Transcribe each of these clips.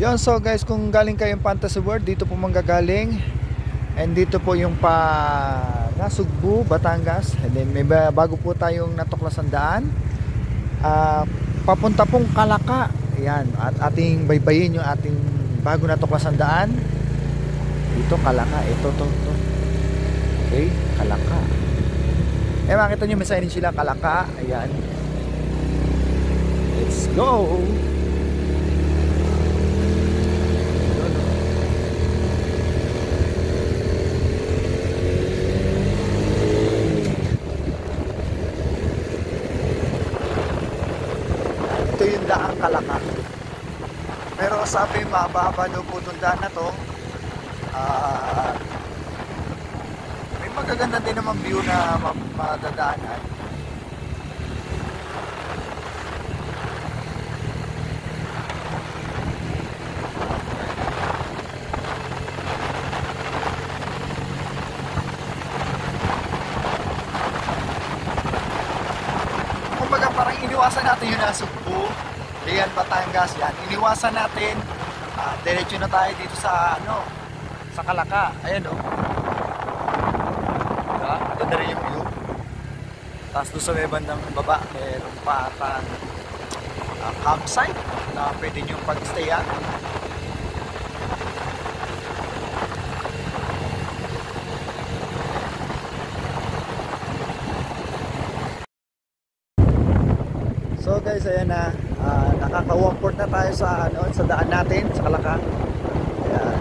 Yun, so guys, kung galing kayong Fantasy World, dito po manggagaling. And dito po yung pa Nasugbu, Batangas. And then may bago po tayong natuklasan daan. Papunta pong Kalaka. Ayan, at ating baybayin yung ating bago natuklasan daan. Dito Kalaka, ito to. Okay, Kalaka. Makita nyo may sign sila, Kalaka. Ayan. Let's go. Ito yung daang Kalaka. Pero sabi mababa daw po itong daan na to. May magaganda din naman view na madadaanan. Kumbaga parang iniwasan natin yung Nasugbu, Lian, Batangas yan. Iniwasan natin, diretso na tayo dito sa sa Kalaka. Ayan o. Diba? Ganda rin yung view. Tapos doon sa may bandang baba, meron pa atang campsite na pwede nyo pag-stayan. So guys, ayan na, nakaka-walkport na tayo sa sa daan natin sa Kalaka. Ayan.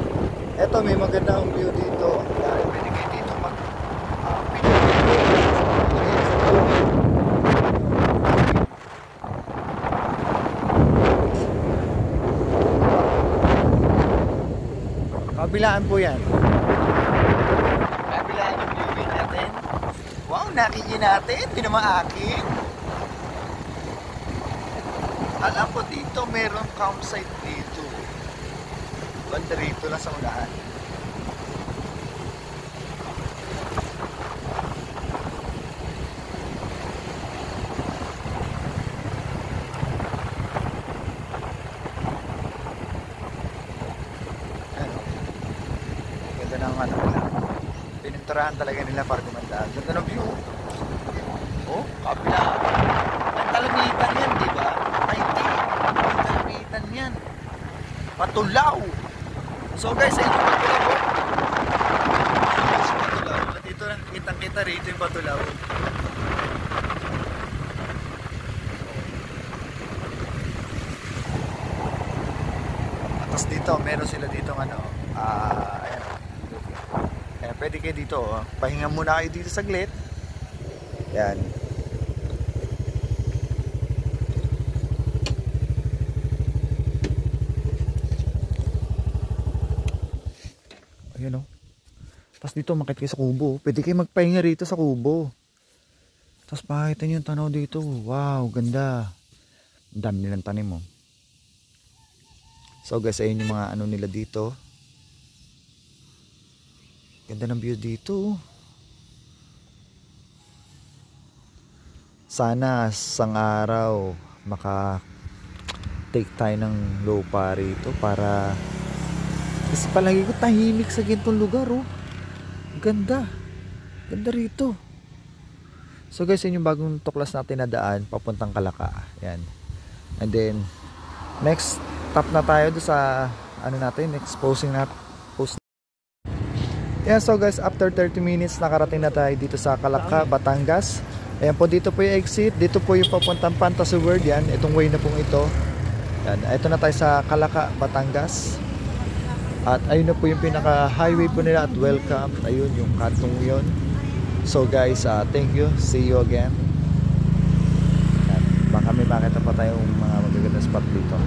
Ito may magandang view dito. Ayan, pwede kayo dito mag kabilaan po yan. Kabilaan yung view natin. Wow, nakikita natin, hindi naman akin. Alam ko dito meron campsite dito. Banda rito lang sa unahan. Ano? Ganda ng nila. Pininturahan talaga nila para gumanda. Ganda ng view. Oh, kabila. Ang talamitan yan, di ba? Talamitan yan. Patulaw. So guys, ito yung Patulaw. Dito lang kitang-kita rito yung Patulaw. Tapos dito, meron sila dito ayan. Ayan, pwede kayo dito. Pahinga muna kayo dito saglit. Yan. Ayan o. Tapos dito makita kayo sa kubo. Pwede kayo magpahinga rito sa kubo. Tapos pakita nyo yung tanaw dito. Wow, ganda. Ang dami nilang tanim mo. So guys, ayun yung mga nila dito. Ganda ng view dito. Sana sang araw take tayo ng lupa rito para kasi palagi ko tahimik sa ganitong lugar oh. Ganda rito. So guys, yun yung bagong tuklas natin na daan papuntang Kalaka. Yan. And then next stop na tayo do sa natin, next posting na post. Yeah, so guys, after 30 minutes nakarating na tayo dito sa Kalaka, Batangas. Ayan po, dito po yung exit. Dito po yung papuntang Fantasy World. Yan, itong way na pong ito. Yan, ito na tayo sa Kalaka, Batangas. At ayun na po yung pinaka highway po nila at welcome. Ayun yung kantong yun. So guys, thank you. See you again. Yan, baka may makita pa tayong mga magagandang spot dito.